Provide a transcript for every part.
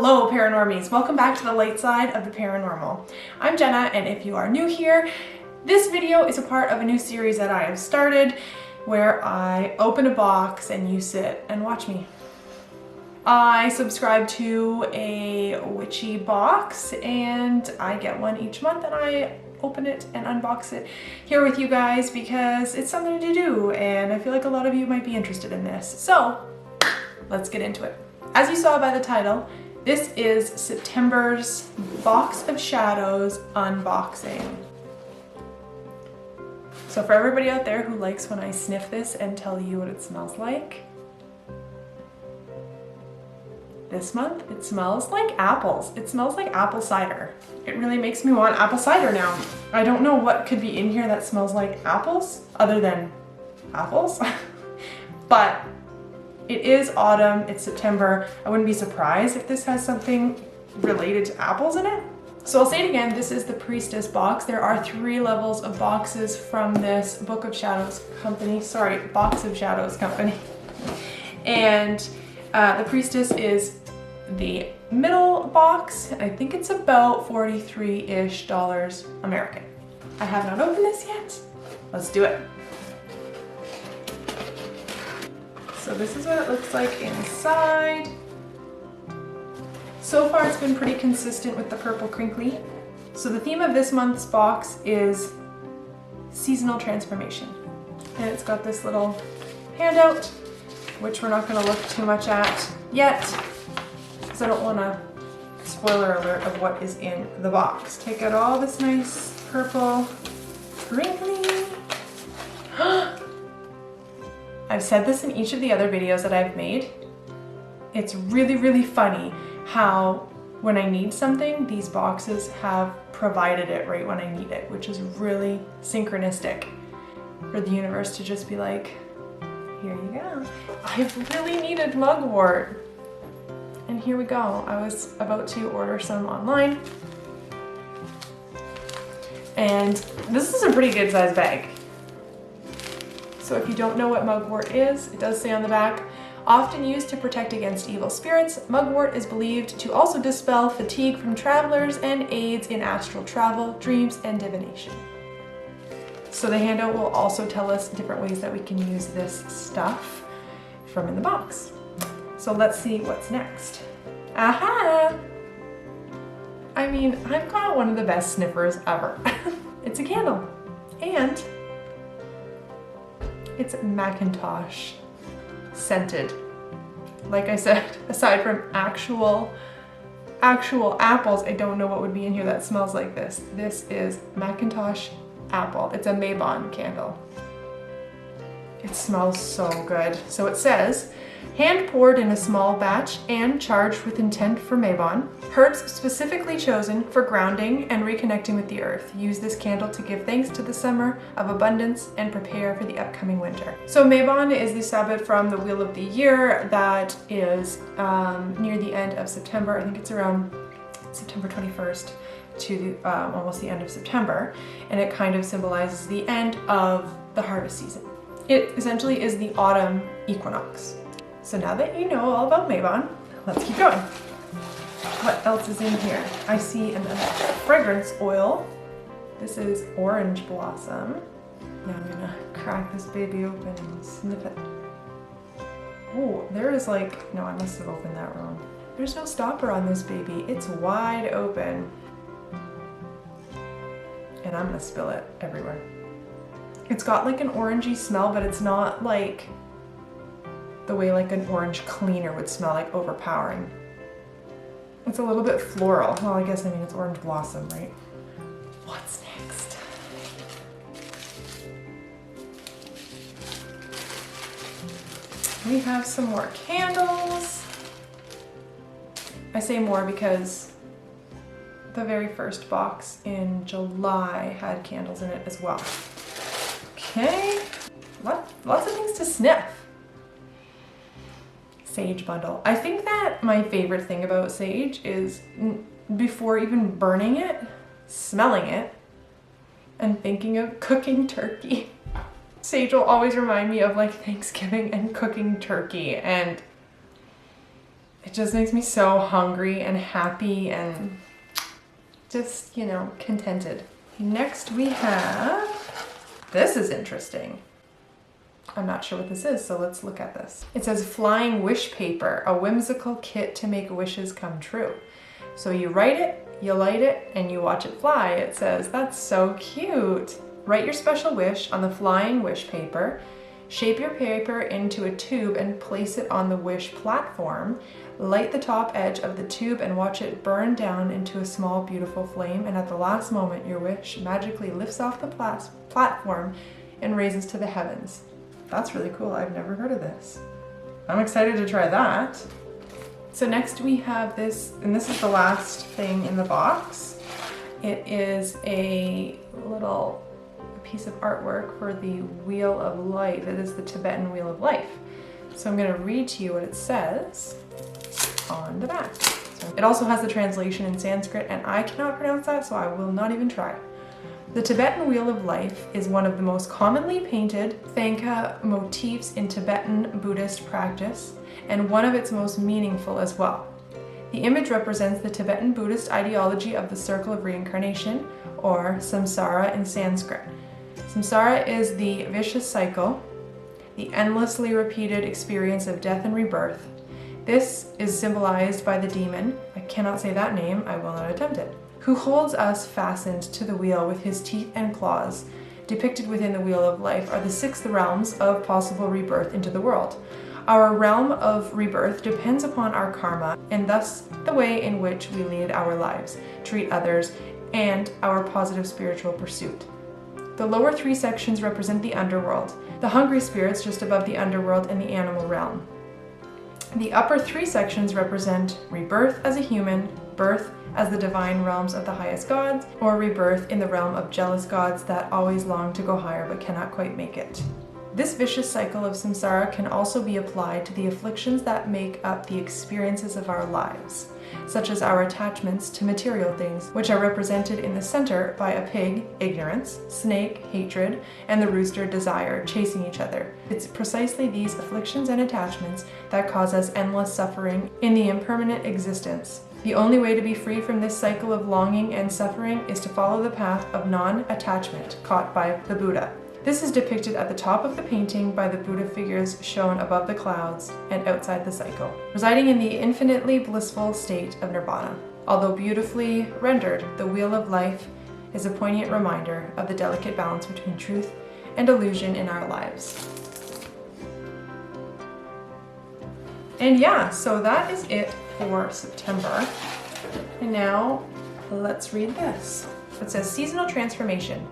Hello Paranormies, welcome back to the light side of the paranormal. I'm Jenna, and if you are new here, this video is a part of a new series that I have started where I open a box and you sit and watch me. I subscribe to a witchy box and I get one each month and I open it and unbox it here with you guys because it's something to do and I feel like a lot of you might be interested in this. So let's get into it. As you saw by the title, this is September's Box of Shadows unboxing. So for everybody out there who likes when I sniff this and tell you what it smells like, this month it smells like apples. It smells like apple cider. It really makes me want apple cider now. I don't know what could be in here that smells like apples other than apples, but it is autumn, it's September. I wouldn't be surprised if this has something related to apples in it. So I'll say it again, this is the Priestess box. There are 3 levels of boxes from this Box of Shadows company. And the Priestess is the middle box. I think it's about $43-ish American. I have not opened this yet. Let's do it. So this is what it looks like inside. So far it's been pretty consistent with the purple crinkly. So the theme of this month's box is seasonal transformation. And it's got this little handout, which we're not going to look too much at yet, because I don't want to spoiler alert of what is in the box. Take out all this nice purple crinkly. I've said this in each of the other videos that I've made. It's really, really funny how when I need something, these boxes have provided it right when I need it, which is really synchronistic for the universe to just be like, here you go. I've really needed mugwort. And here we go. I was about to order some online. And this is a pretty good sized bag. So if you don't know what mugwort is, it does say on the back, often used to protect against evil spirits, mugwort is believed to also dispel fatigue from travelers and aids in astral travel, dreams, and divination. So the handout will also tell us different ways that we can use this stuff from in the box. So let's see what's next. Aha! I mean, I've got one of the best sniffers ever. It's a candle. And it's Macintosh scented. Like I said, aside from actual apples, I don't know what would be in here that smells like this. This is Macintosh apple. It's a Mabon candle. It smells so good. So it says, hand poured in a small batch and charged with intent for Mabon. Herbs specifically chosen for grounding and reconnecting with the earth. Use this candle to give thanks to the summer of abundance and prepare for the upcoming winter. So Mabon is the Sabbath from the Wheel of the Year that is near the end of September. I think it's around September 21st to almost the end of September. And it kind of symbolizes the end of the harvest season. It essentially is the autumn equinox. So now that you know all about Mabon, let's keep going. What else is in here? I see a fragrance oil. This is orange blossom. Now I'm gonna crack this baby open and sniff it. Oh, there is like, no, I must have opened that wrong. There's no stopper on this baby. It's wide open. And I'm gonna spill it everywhere. It's got like an orangey smell, but it's not like the way like an orange cleaner would smell, like overpowering. It's a little bit floral. Well, I guess, I mean, it's orange blossom, right? What's next? We have some more candles. I say more because the very first box in July had candles in it as well. Okay, lots of things to sniff. Sage bundle. I think that my favorite thing about sage is before even burning it, smelling it, and thinking of cooking turkey. Sage will always remind me of like Thanksgiving and cooking turkey, and it just makes me so hungry and happy and just, you know, contented. Next we have, this is interesting. I'm not sure what this is, so let's look at this. It says flying wish paper, a whimsical kit to make wishes come true. So you write it, you light it, and you watch it fly. It says, that's so cute. Write your special wish on the flying wish paper. Shape your paper into a tube and place it on the wish platform. Light the top edge of the tube and watch it burn down into a small, beautiful flame. And at the last moment, your wish magically lifts off the platform and raises to the heavens. That's really cool. I've never heard of this. I'm excited to try that. So next we have this, and this is the last thing in the box. It is a little piece of artwork for the Wheel of Life. It is the Tibetan Wheel of Life. So I'm going to read to you what it says on the back. So it also has the translation in Sanskrit, and I cannot pronounce that, so I will not even try. The Tibetan Wheel of Life is one of the most commonly painted Thangka motifs in Tibetan Buddhist practice, and one of its most meaningful as well. The image represents the Tibetan Buddhist ideology of the circle of reincarnation, or samsara in Sanskrit. Samsara is the vicious cycle, the endlessly repeated experience of death and rebirth. This is symbolized by the demon, I cannot say that name, I will not attempt it, who holds us fastened to the wheel with his teeth and claws. Depicted within the Wheel of Life are the 6 realms of possible rebirth into the world. Our realm of rebirth depends upon our karma, and thus the way in which we lead our lives, treat others, and our positive spiritual pursuit. The lower 3 sections represent the underworld, the hungry spirits just above the underworld and the animal realm. The upper 3 sections represent rebirth as a human, birth as the divine realms of the highest gods, or rebirth in the realm of jealous gods that always long to go higher but cannot quite make it. This vicious cycle of samsara can also be applied to the afflictions that make up the experiences of our lives, such as our attachments to material things, which are represented in the center by a pig, ignorance, snake, hatred, and the rooster, desire, chasing each other. It's precisely these afflictions and attachments that cause us endless suffering in the impermanent existence. The only way to be free from this cycle of longing and suffering is to follow the path of non-attachment taught by the Buddha. This is depicted at the top of the painting by the Buddha figures shown above the clouds and outside the cycle, residing in the infinitely blissful state of nirvana. Although beautifully rendered, the Wheel of Life is a poignant reminder of the delicate balance between truth and illusion in our lives. And yeah, so that is it for September. And now let's read this. It says seasonal transformation.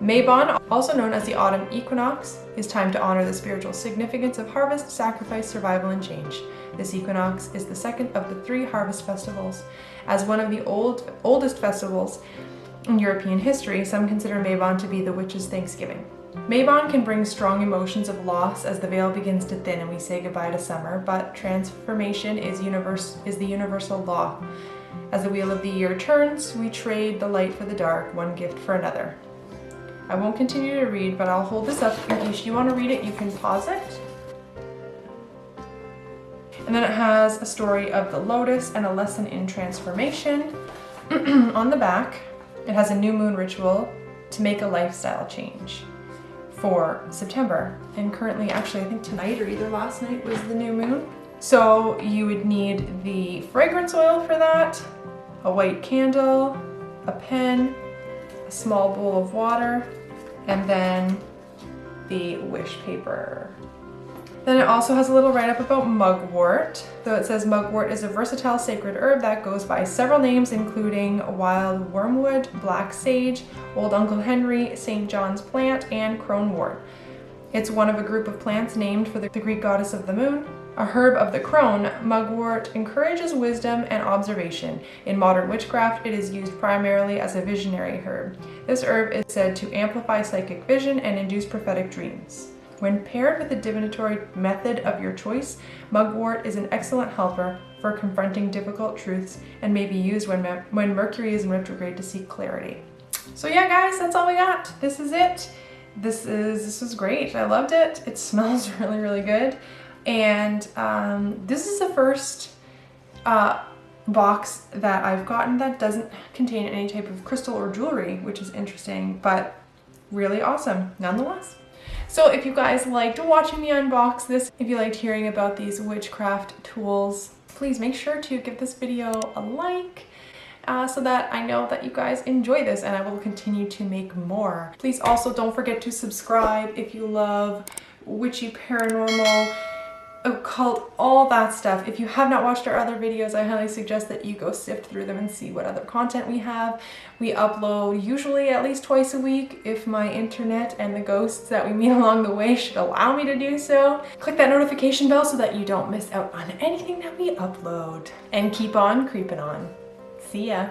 Mabon, also known as the autumn equinox, is time to honor the spiritual significance of harvest, sacrifice, survival, and change. This equinox is the second of the 3 harvest festivals. As one of the oldest festivals in European history, some consider Mabon to be the witches' Thanksgiving. Mabon can bring strong emotions of loss as the veil begins to thin and we say goodbye to summer, but transformation is the universal law. As the wheel of the year turns, we trade the light for the dark, one gift for another. I won't continue to read, but I'll hold this up in case you want to read it. You can pause it. And then it has a story of the lotus and a lesson in transformation. On the back, it has a new moon ritual to make a lifestyle change for September. And currently, actually, I think tonight or either last night was the new moon. So you would need the fragrance oil for that, a white candle, a pen, a small bowl of water, and then the wish paper. Then it also has a little write-up about mugwort. So it says mugwort is a versatile sacred herb that goes by several names, including wild wormwood, black sage, old Uncle Henry, St. John's plant, and cronewort. It's one of a group of plants named for the Greek goddess of the moon. A herb of the crone, mugwort encourages wisdom and observation. In modern witchcraft, it is used primarily as a visionary herb. This herb is said to amplify psychic vision and induce prophetic dreams. When paired with a divinatory method of your choice, mugwort is an excellent helper for confronting difficult truths and may be used when Mercury is in retrograde to seek clarity. So yeah, guys, that's all we got. This is it. This was great. I loved it. It smells really, really good. And this is the first box that I've gotten that doesn't contain any type of crystal or jewelry, which is interesting, but really awesome nonetheless. So if you guys liked watching me unbox this, if you liked hearing about these witchcraft tools, please make sure to give this video a like so that I know that you guys enjoy this and I will continue to make more. Please also don't forget to subscribe if you love witchy, paranormal, occult, all that stuff. If you have not watched our other videos, I highly suggest that you go sift through them and see what other content we have. We upload usually at least twice a week if my internet and the ghosts that we meet along the way should allow me to do so. Click that notification bell so that you don't miss out on anything that we upload. And keep on creeping on. See ya.